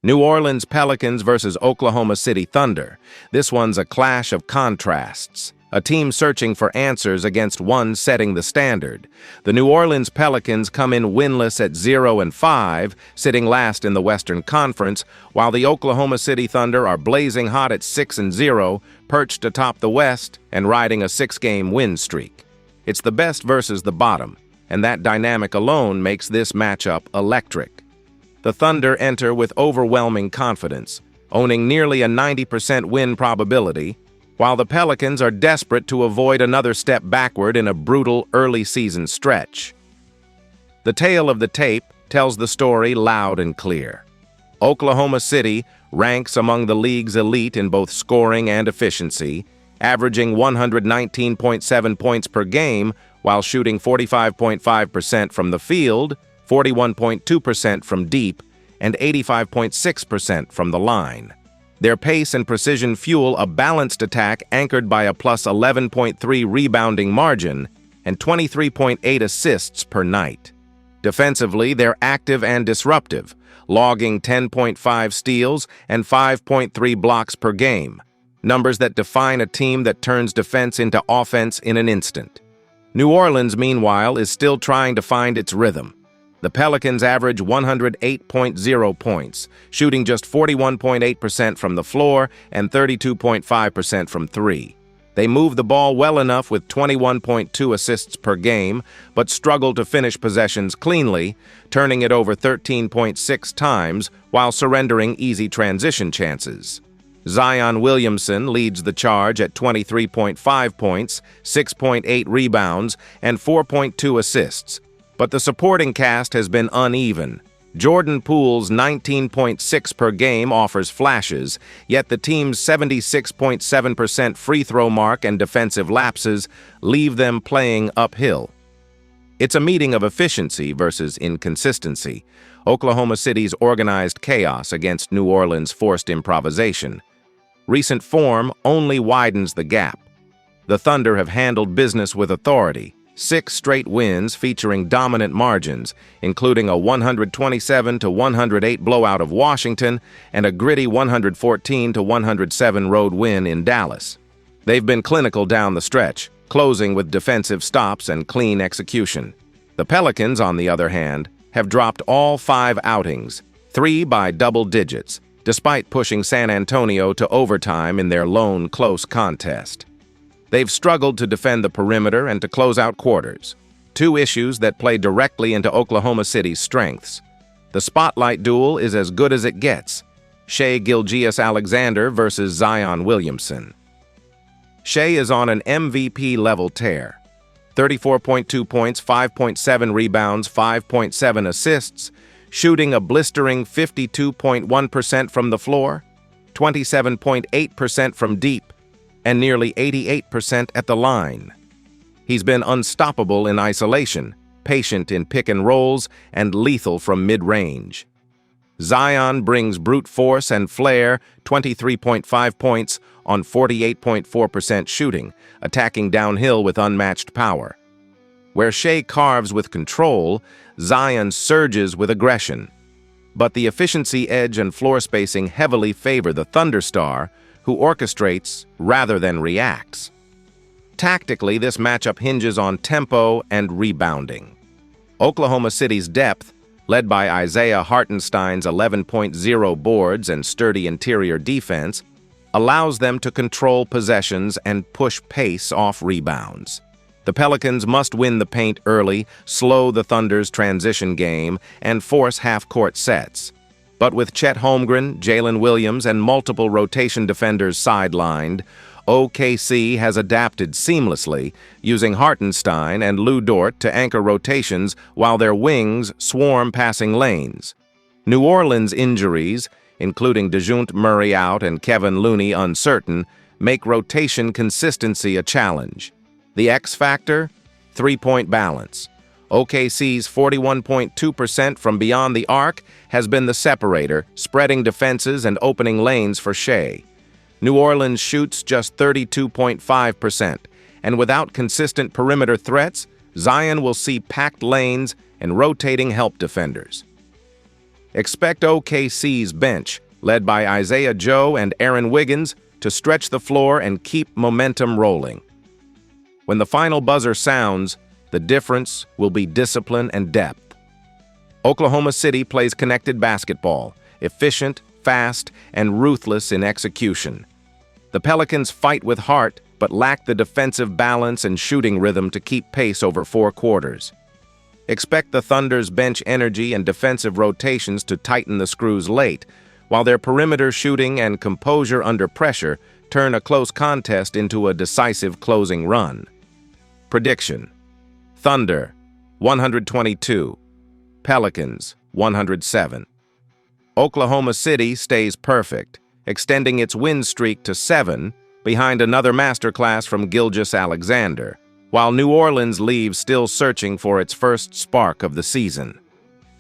New Orleans Pelicans versus Oklahoma City Thunder. This one's a clash of contrasts. A team searching for answers against one setting the standard. The New Orleans Pelicans come in winless at 0-5, sitting last in the Western Conference, while the Oklahoma City Thunder are blazing hot at 6-0, perched atop the West and riding a 6-game win streak. It's the best versus the bottom, and that dynamic alone makes this matchup electric. The Thunder enter with overwhelming confidence, owning nearly a 90% win probability, while the Pelicans are desperate to avoid another step backward in a brutal early-season stretch. The tale of the tape tells the story loud and clear. Oklahoma City ranks among the league's elite in both scoring and efficiency, averaging 119.7 points per game while shooting 45.5% from the field, 41.2% from deep, and 85.6% from the line. Their pace and precision fuel a balanced attack anchored by a plus 11.3 rebounding margin and 23.8 assists per night. Defensively, they're active and disruptive, logging 10.5 steals and 5.3 blocks per game, numbers that define a team that turns defense into offense in an instant. New Orleans, meanwhile, is still trying to find its rhythm. The Pelicans average 108.0 points, shooting just 41.8% from the floor and 32.5% from three. They move the ball well enough with 21.2 assists per game, but struggle to finish possessions cleanly, turning it over 13.6 times while surrendering easy transition chances. Zion Williamson leads the charge at 23.5 points, 6.8 rebounds, and 4.2 assists. But the supporting cast has been uneven. Jordan Poole's 19.6 per game offers flashes, yet the team's 76.7% free throw mark and defensive lapses leave them playing uphill. It's a meeting of efficiency versus inconsistency. Oklahoma City's organized chaos against New Orleans' forced improvisation. Recent form only widens the gap. The Thunder have handled business with authority. 6 straight wins featuring dominant margins, including a 127-108 blowout of Washington and a gritty 114-107 road win in Dallas. They've been clinical down the stretch, closing with defensive stops and clean execution. The Pelicans, on the other hand, have dropped all 5 outings, 3 by double digits, despite pushing San Antonio to overtime in their lone close contest. They've struggled to defend the perimeter and to close out quarters, 2 issues that play directly into Oklahoma City's strengths. The spotlight duel is as good as it gets. Shai Gilgeous-Alexander versus Zion Williamson. Shai is on an MVP-level tear. 34.2 points, 5.7 rebounds, 5.7 assists, shooting a blistering 52.1% from the floor, 27.8% from deep, and nearly 88% at the line. He's been unstoppable in isolation, patient in pick and rolls, and lethal from mid-range. Zion brings brute force and flair, 23.5 points on 48.4% shooting, attacking downhill with unmatched power. Where Shai carves with control, Zion surges with aggression. But the efficiency edge and floor spacing heavily favor the Thunder star, who orchestrates rather than reacts. Tactically, this matchup hinges on tempo and rebounding. Oklahoma City's depth, led by Isaiah Hartenstein's 11.0 boards and sturdy interior defense, allows them to control possessions and push pace off rebounds. The Pelicans must win the paint early, slow the Thunder's transition game, and force half-court sets. But with Chet Holmgren, Jalen Williams, and multiple rotation defenders sidelined, OKC has adapted seamlessly, using Hartenstein and Lou Dort to anchor rotations while their wings swarm passing lanes. New Orleans' injuries, including DeJounte Murray out and Kevin Looney uncertain, make rotation consistency a challenge. The X factor? 3-point balance. OKC's 41.2% from beyond the arc has been the separator, spreading defenses and opening lanes for Shai. New Orleans shoots just 32.5%, and without consistent perimeter threats, Zion will see packed lanes and rotating help defenders. Expect OKC's bench, led by Isaiah Joe and Aaron Wiggins, to stretch the floor and keep momentum rolling. When the final buzzer sounds, the difference will be discipline and depth. Oklahoma City plays connected basketball, efficient, fast, and ruthless in execution. The Pelicans fight with heart, but lack the defensive balance and shooting rhythm to keep pace over 4 quarters. Expect the Thunder's bench energy and defensive rotations to tighten the screws late, while their perimeter shooting and composure under pressure turn a close contest into a decisive closing run. Prediction: Thunder, 122. Pelicans, 107. Oklahoma City stays perfect, extending its win streak to 7, behind another masterclass from Gilgeous-Alexander, while New Orleans leaves still searching for its first spark of the season.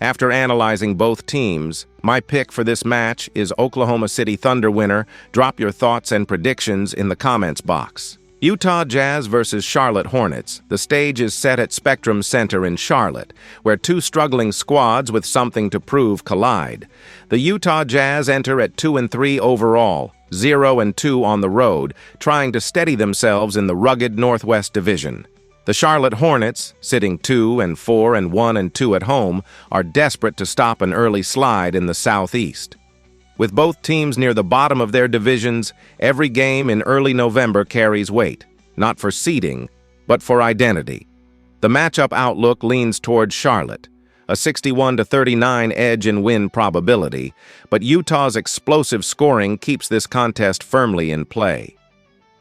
After analyzing both teams, my pick for this match is Oklahoma City Thunder winner. Drop your thoughts and predictions in the comments box. Utah Jazz versus Charlotte Hornets. The stage is set at Spectrum Center in Charlotte, where 2 struggling squads with something to prove collide. The Utah Jazz enter at 2-3 overall, 0-2 on the road, trying to steady themselves in the rugged Northwest Division. The Charlotte Hornets, sitting 2-4 and 1-2 at home, are desperate to stop an early slide in the Southeast. With both teams near the bottom of their divisions, every game in early November carries weight, not for seeding, but for identity. The matchup outlook leans towards Charlotte, a 61-39 edge in win probability, but Utah's explosive scoring keeps this contest firmly in play.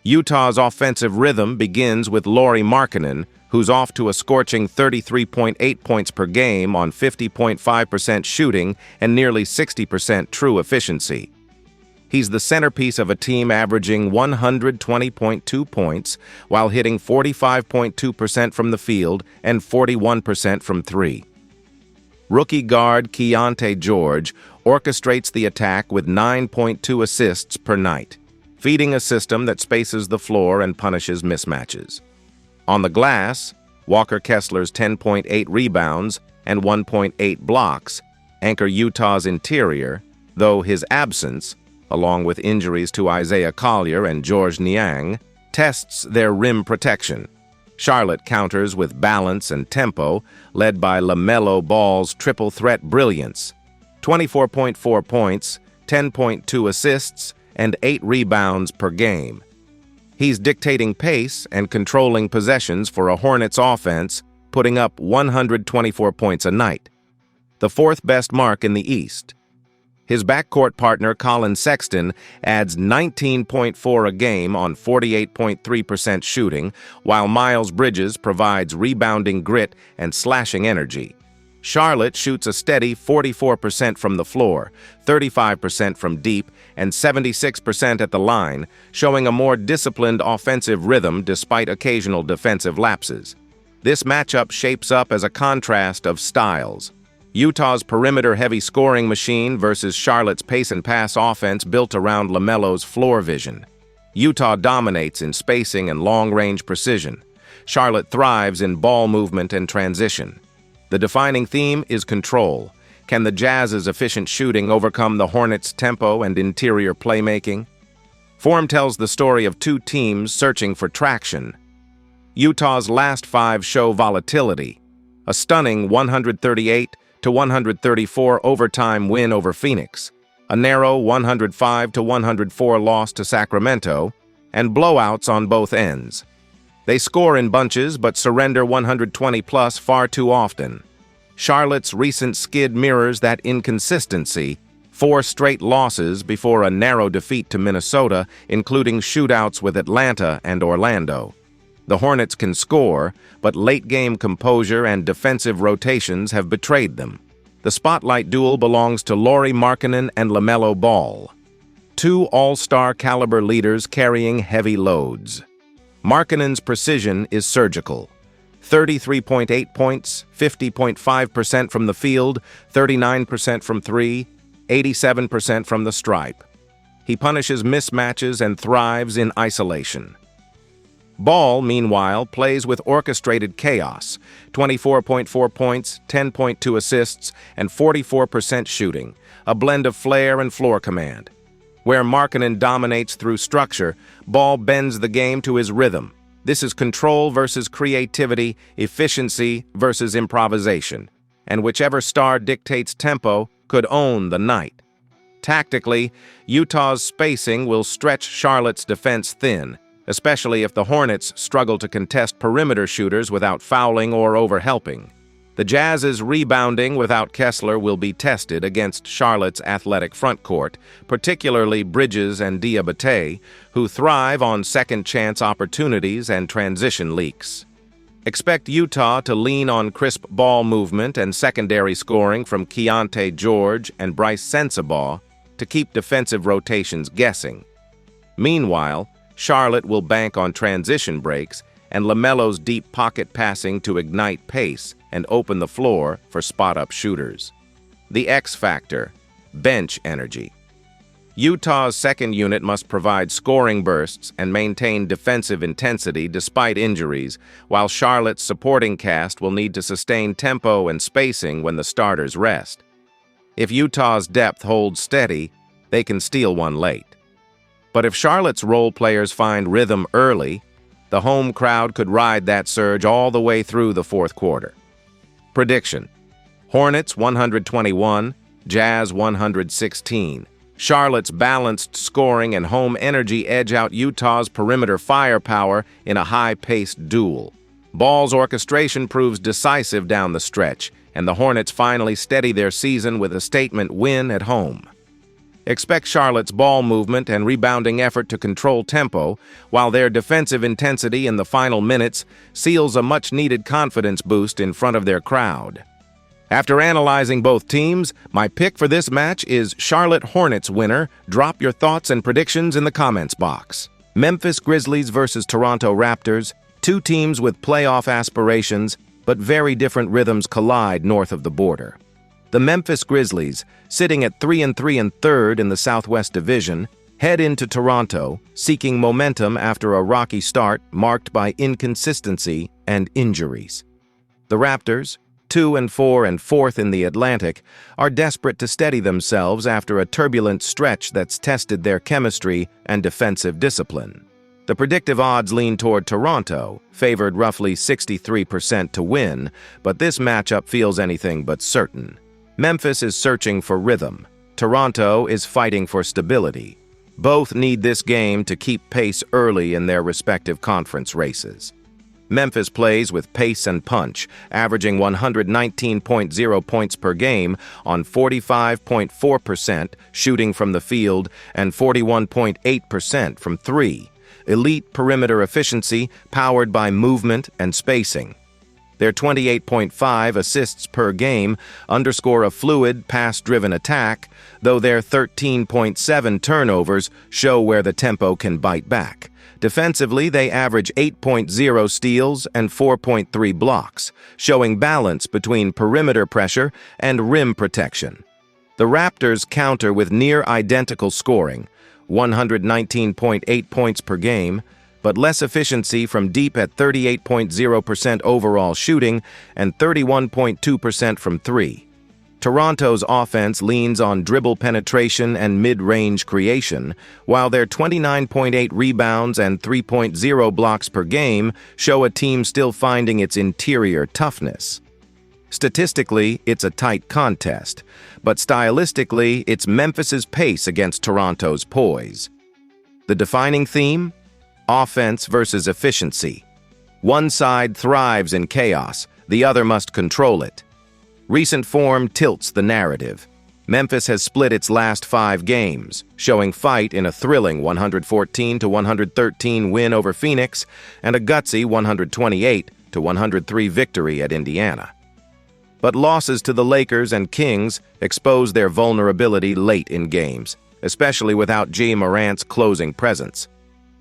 Utah's offensive rhythm begins with Lauri Markkanen, who's off to a scorching 33.8 points per game on 50.5% shooting and nearly 60% true efficiency. He's the centerpiece of a team averaging 120.2 points while hitting 45.2% from the field and 41% from 3. Rookie guard Keyonte George orchestrates the attack with 9.2 assists per night, feeding a system that spaces the floor and punishes mismatches. On the glass, Walker Kessler's 10.8 rebounds and 1.8 blocks anchor Utah's interior, though his absence, along with injuries to Isaiah Collier and Georges Niang, tests their rim protection. Charlotte counters with balance and tempo, led by LaMelo Ball's triple threat brilliance: 24.4 points, 10.2 assists, and 8 rebounds per game. He's dictating pace and controlling possessions for a Hornets offense, putting up 124 points a night, the 4th best mark in the East. His backcourt partner Colin Sexton adds 19.4 a game on 48.3% shooting, while Miles Bridges provides rebounding grit and slashing energy. Charlotte shoots a steady 44% from the floor, 35% from deep, and 76% at the line, showing a more disciplined offensive rhythm despite occasional defensive lapses. This matchup shapes up as a contrast of styles. Utah's perimeter-heavy scoring machine versus Charlotte's pace-and-pass offense built around LaMelo's floor vision. Utah dominates in spacing and long-range precision. Charlotte thrives in ball movement and transition. The defining theme is control. Can the Jazz's efficient shooting overcome the Hornets' tempo and interior playmaking? Form tells the story of 2 teams searching for traction. Utah's last 5 show volatility. A stunning 138-134 overtime win over Phoenix, a narrow 105-104 loss to Sacramento, and blowouts on both ends. They score in bunches but surrender 120-plus far too often. Charlotte's recent skid mirrors that inconsistency: 4 straight losses before a narrow defeat to Minnesota, including shootouts with Atlanta and Orlando. The Hornets can score, but late-game composure and defensive rotations have betrayed them. The spotlight duel belongs to Lauri Markkanen and LaMelo Ball, 2 all-star caliber leaders carrying heavy loads. Markkanen's precision is surgical: 33.8 points, 50.5% from the field, 39% from 3, 87% from the stripe. He punishes mismatches and thrives in isolation. Ball, meanwhile, plays with orchestrated chaos, 24.4 points, 10.2 assists, and 44% shooting, a blend of flair and floor command. Where Markkanen dominates through structure, Ball bends the game to his rhythm. This is control versus creativity, efficiency versus improvisation, and whichever star dictates tempo could own the night. Tactically, Utah's spacing will stretch Charlotte's defense thin, especially if the Hornets struggle to contest perimeter shooters without fouling or overhelping. The Jazz's rebounding without Kessler will be tested against Charlotte's athletic frontcourt, particularly Bridges and Diabate, who thrive on second-chance opportunities and transition leaks. Expect Utah to lean on crisp ball movement and secondary scoring from Keontae George and Bryce Sensabaugh to keep defensive rotations guessing. Meanwhile, Charlotte will bank on transition breaks and LaMelo's deep pocket passing to ignite pace and open the floor for spot-up shooters. The X factor, bench energy. Utah's second unit must provide scoring bursts and maintain defensive intensity despite injuries, while Charlotte's supporting cast will need to sustain tempo and spacing when the starters rest. If Utah's depth holds steady, they can steal one late. But if Charlotte's role players find rhythm early, the home crowd could ride that surge all the way through the fourth quarter. Prediction: Hornets 121, Jazz 116. Charlotte's balanced scoring and home energy edge out Utah's perimeter firepower in a high-paced duel. Ball's orchestration proves decisive down the stretch, and the Hornets finally steady their season with a statement win at home. Expect Charlotte's ball movement and rebounding effort to control tempo, while their defensive intensity in the final minutes seals a much-needed confidence boost in front of their crowd. After analyzing both teams, my pick for this match is Charlotte Hornets winner. Drop your thoughts and predictions in the comments box. Memphis Grizzlies versus Toronto Raptors, two teams with playoff aspirations, but very different rhythms collide north of the border. The Memphis Grizzlies, sitting at 3-3 and third in the Southwest Division, head into Toronto, seeking momentum after a rocky start marked by inconsistency and injuries. The Raptors, 2-4 and fourth in the Atlantic, are desperate to steady themselves after a turbulent stretch that's tested their chemistry and defensive discipline. The predictive odds lean toward Toronto, favored roughly 63% to win, but this matchup feels anything but certain. Memphis is searching for rhythm. Toronto is fighting for stability. Both need this game to keep pace early in their respective conference races. Memphis plays with pace and punch, averaging 119.0 points per game on 45.4% shooting from the field and 41.8% from three. Elite perimeter efficiency powered by movement and spacing. Their 28.5 assists per game underscore a fluid, pass-driven attack, though their 13.7 turnovers show where the tempo can bite back. Defensively, they average 8.0 steals and 4.3 blocks, showing balance between perimeter pressure and rim protection. The Raptors counter with near-identical scoring, 119.8 points per game, but less efficiency from deep at 38.0% overall shooting and 31.2% from three. Toronto's offense leans on dribble penetration and mid-range creation, while their 29.8 rebounds and 3.0 blocks per game show a team still finding its interior toughness. Statistically, it's a tight contest, but stylistically, it's Memphis's pace against Toronto's poise. The defining theme? Offense versus efficiency. One side thrives in chaos, the other must control it. Recent form tilts the narrative. Memphis has split its last 5 games, showing fight in a thrilling 114-113 win over Phoenix and a gutsy 128-103 victory at Indiana. But losses to the Lakers and Kings expose their vulnerability late in games, especially without Ja Morant's closing presence.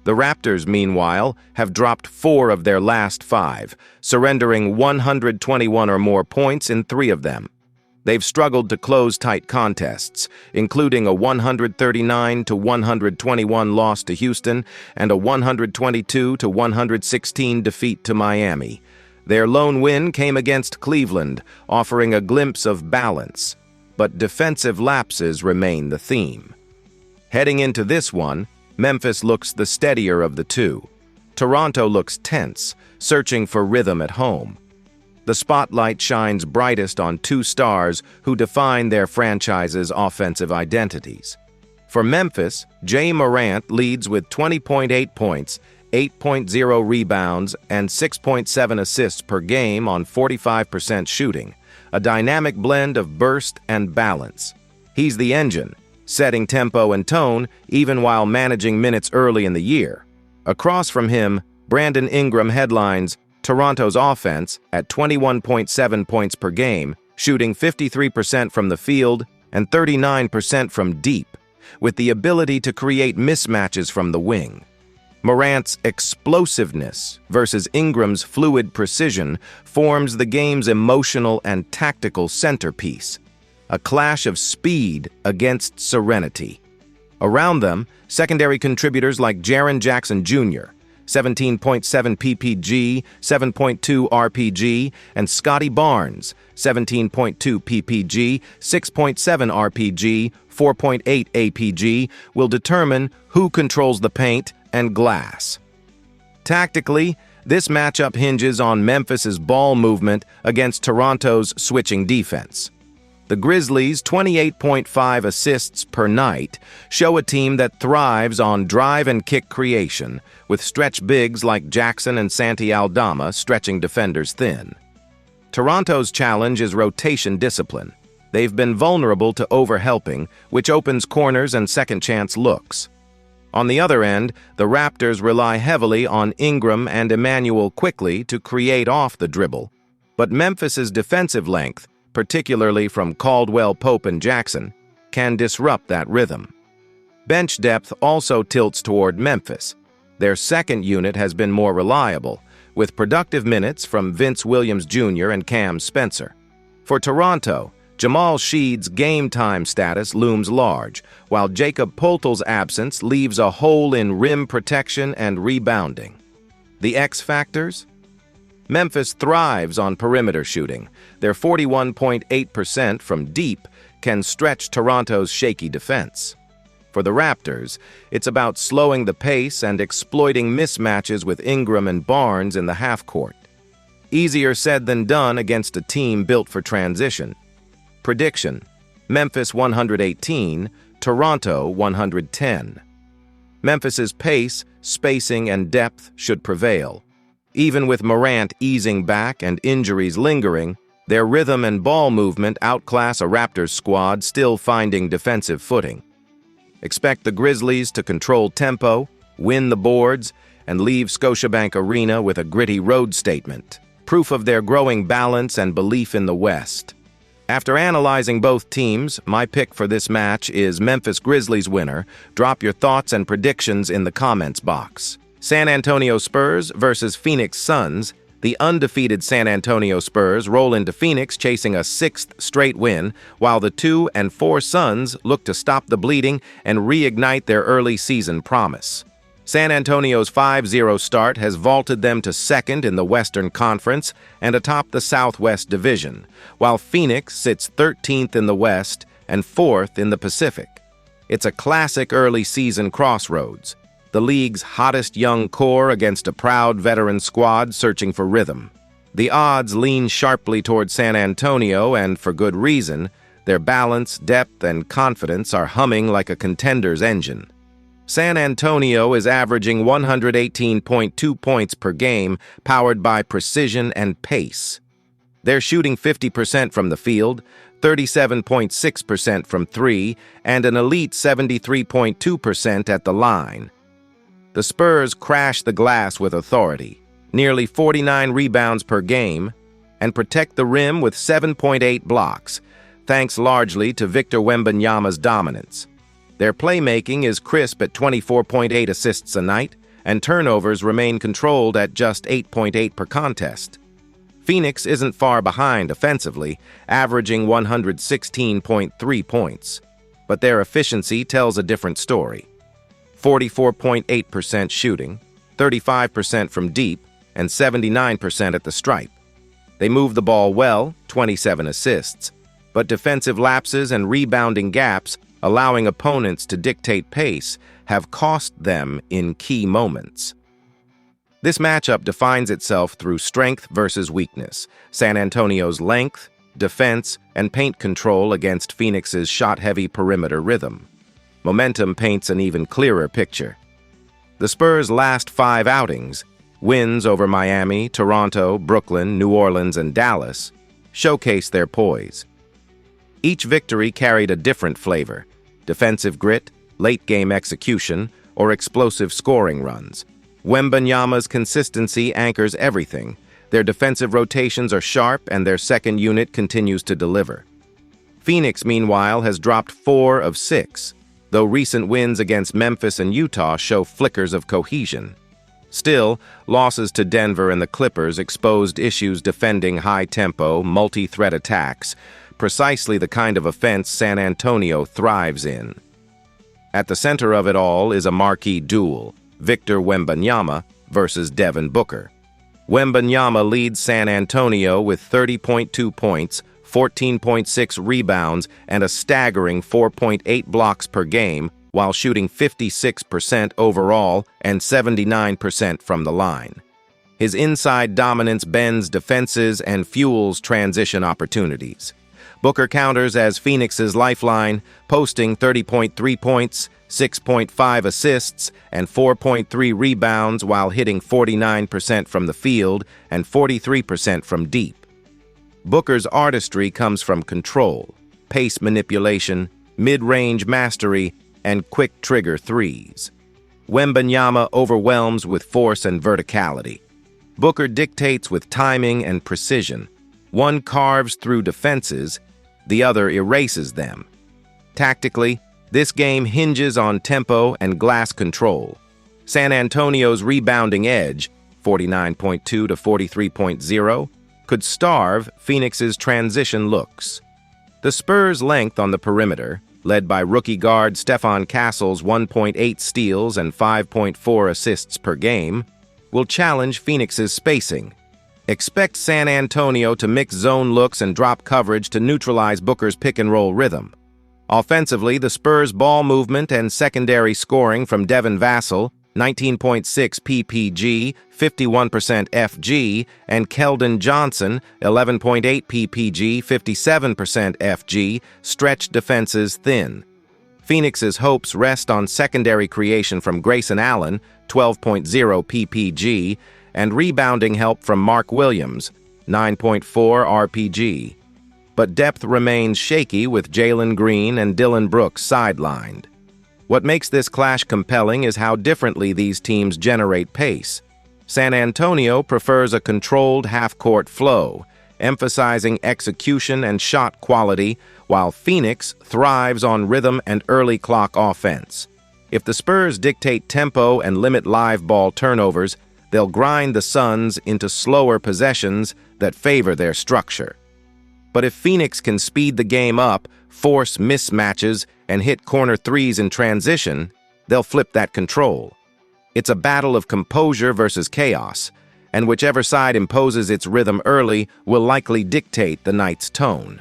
The Raptors, meanwhile, have dropped 4 of their last 5, surrendering 121 or more points in 3 of them. They've struggled to close tight contests, including a 139-121 loss to Houston and a 122-116 defeat to Miami. Their lone win came against Cleveland, offering a glimpse of balance, but defensive lapses remain the theme. Heading into this one, Memphis looks the steadier of the two. Toronto looks tense, searching for rhythm at home. The spotlight shines brightest on two stars who define their franchise's offensive identities. For Memphis, Ja Morant leads with 20.8 points, 8.0 rebounds, and 6.7 assists per game on 45% shooting, a dynamic blend of burst and balance. He's the engine, setting tempo and tone even while managing minutes early in the year. Across from him, Brandon Ingram headlines Toronto's offense at 21.7 points per game, shooting 53% from the field and 39% from deep, with the ability to create mismatches from the wing. Morant's explosiveness versus Ingram's fluid precision forms the game's emotional and tactical centerpiece, a clash of speed against serenity. Around them, secondary contributors like Jaren Jackson Jr., 17.7 PPG, 7.2 RPG, and Scotty Barnes, 17.2 PPG, 6.7 RPG, 4.8 APG, will determine who controls the paint and glass. Tactically, this matchup hinges on Memphis's ball movement against Toronto's switching defense. The Grizzlies' 28.5 assists per night show a team that thrives on drive and kick creation, with stretch bigs like Jackson and Santi Aldama stretching defenders thin. Toronto's challenge is rotation discipline. They've been vulnerable to overhelping, which opens corners and second-chance looks. On the other end, the Raptors rely heavily on Ingram and Emmanuel Quickley to create off the dribble, but Memphis's defensive length, particularly from Caldwell, Pope, and Jackson, can disrupt that rhythm. Bench depth also tilts toward Memphis. Their second unit has been more reliable, with productive minutes from Vince Williams Jr. and Cam Spencer. For Toronto, Jamal Sheed's game-time status looms large, while Jacob Poeltl's absence leaves a hole in rim protection and rebounding. The X factors? Memphis thrives on perimeter shooting. Their 41.8% from deep can stretch Toronto's shaky defense. For the Raptors, it's about slowing the pace and exploiting mismatches with Ingram and Barnes in the half-court. Easier said than done against a team built for transition. Prediction: Memphis 118, Toronto 110. Memphis's pace, spacing, and depth should prevail. Even with Morant easing back and injuries lingering, their rhythm and ball movement outclass a Raptors squad still finding defensive footing. Expect the Grizzlies to control tempo, win the boards, and leave Scotiabank Arena with a gritty road statement, proof of their growing balance and belief in the West. After analyzing both teams, my pick for this match is Memphis Grizzlies winner. Drop your thoughts and predictions in the comments box. San Antonio Spurs versus Phoenix Suns. The undefeated San Antonio Spurs roll into Phoenix chasing a sixth straight win, while the 2 and 4 Suns look to stop the bleeding and reignite their early season promise. San Antonio's 5-0 start has vaulted them to second in the Western Conference and atop the Southwest Division, while Phoenix sits 13th in the West and 4th in the Pacific. It's a classic early season crossroads, the league's hottest young core against a proud veteran squad searching for rhythm. The odds lean sharply toward San Antonio, and for good reason. Their balance, depth, and confidence are humming like a contender's engine. San Antonio is averaging 118.2 points per game, powered by precision and pace. They're shooting 50% from the field, 37.6% from three, and an elite 73.2% at the line. The Spurs crash the glass with authority, nearly 49 rebounds per game, and protect the rim with 7.8 blocks, thanks largely to Victor Wembanyama's dominance. Their playmaking is crisp at 24.8 assists a night, and turnovers remain controlled at just 8.8 per contest. Phoenix isn't far behind offensively, averaging 116.3 points. But their efficiency tells a different story. 44.8% shooting, 35% from deep, and 79% at the stripe. They move the ball well, 27 assists, but defensive lapses and rebounding gaps, allowing opponents to dictate pace, have cost them in key moments. This matchup defines itself through strength versus weakness, San Antonio's length, defense, and paint control against Phoenix's shot-heavy perimeter rhythm. Momentum paints an even clearer picture. The Spurs' last 5 outings, wins over Miami, Toronto, Brooklyn, New Orleans, and Dallas, showcase their poise. Each victory carried a different flavor: defensive grit, late-game execution, or explosive scoring runs. Wembanyama's consistency anchors everything. Their defensive rotations are sharp, and their second unit continues to deliver. Phoenix, meanwhile, has dropped 4 of 6, though recent wins against Memphis and Utah show flickers of cohesion. Still, losses to Denver and the Clippers exposed issues defending high-tempo, multi-threat attacks, precisely the kind of offense San Antonio thrives in. At the center of it all is a marquee duel: Victor Wembanyama versus Devin Booker. Wembanyama leads San Antonio with 30.2 points, 14.6 rebounds, and a staggering 4.8 blocks per game, while shooting 56% overall and 79% from the line. His inside dominance bends defenses and fuels transition opportunities. Booker counters as Phoenix's lifeline, posting 30.3 points, 6.5 assists, and 4.3 rebounds while hitting 49% from the field and 43% from deep. Booker's artistry comes from control, pace manipulation, mid-range mastery, and quick trigger threes. Wembanyama overwhelms with force and verticality. Booker dictates with timing and precision. One carves through defenses, the other erases them. Tactically, this game hinges on tempo and glass control. San Antonio's rebounding edge, 49.2 to 43.0, could starve Phoenix's transition looks. The Spurs' length on the perimeter, led by rookie guard Stephen Castle's 1.8 steals and 5.4 assists per game, will challenge Phoenix's spacing. Expect San Antonio to mix zone looks and drop coverage to neutralize Booker's pick-and-roll rhythm. Offensively, the Spurs' ball movement and secondary scoring from Devin Vassell, 19.6 ppg, 51% FG, and Keldon Johnson, 11.8 ppg, 57% FG, stretched defenses thin. Phoenix's hopes rest on secondary creation from Grayson Allen, 12.0 ppg, and rebounding help from Mark Williams, 9.4 rpg. But depth remains shaky with Jalen Green and Dylan Brooks sidelined. What makes this clash compelling is how differently these teams generate pace. San Antonio prefers a controlled half-court flow, emphasizing execution and shot quality, while Phoenix thrives on rhythm and early clock offense. If the Spurs dictate tempo and limit live ball turnovers, they'll grind the Suns into slower possessions that favor their structure. But if Phoenix can speed the game up, force mismatches, and hit corner threes in transition, they'll flip that control. It's a battle of composure versus chaos, and whichever side imposes its rhythm early will likely dictate the night's tone.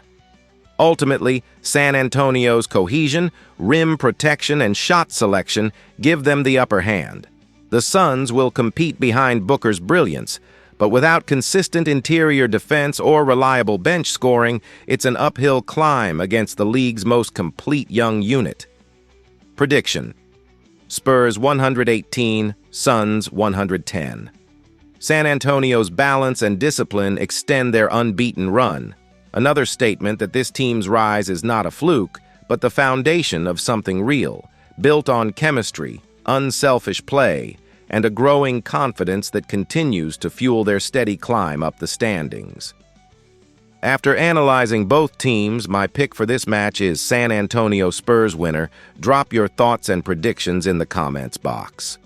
Ultimately, San Antonio's cohesion, rim protection, and shot selection give them the upper hand. The Suns will compete behind Booker's brilliance, but without consistent interior defense or reliable bench scoring, it's an uphill climb against the league's most complete young unit. Prediction: Spurs 118, Suns 110. San Antonio's balance and discipline extend their unbeaten run. Another statement that this team's rise is not a fluke, but the foundation of something real, built on chemistry, unselfish play, and a growing confidence that continues to fuel their steady climb up the standings. After analyzing both teams, my pick for this match is San Antonio Spurs winner. Drop your thoughts and predictions in the comments box.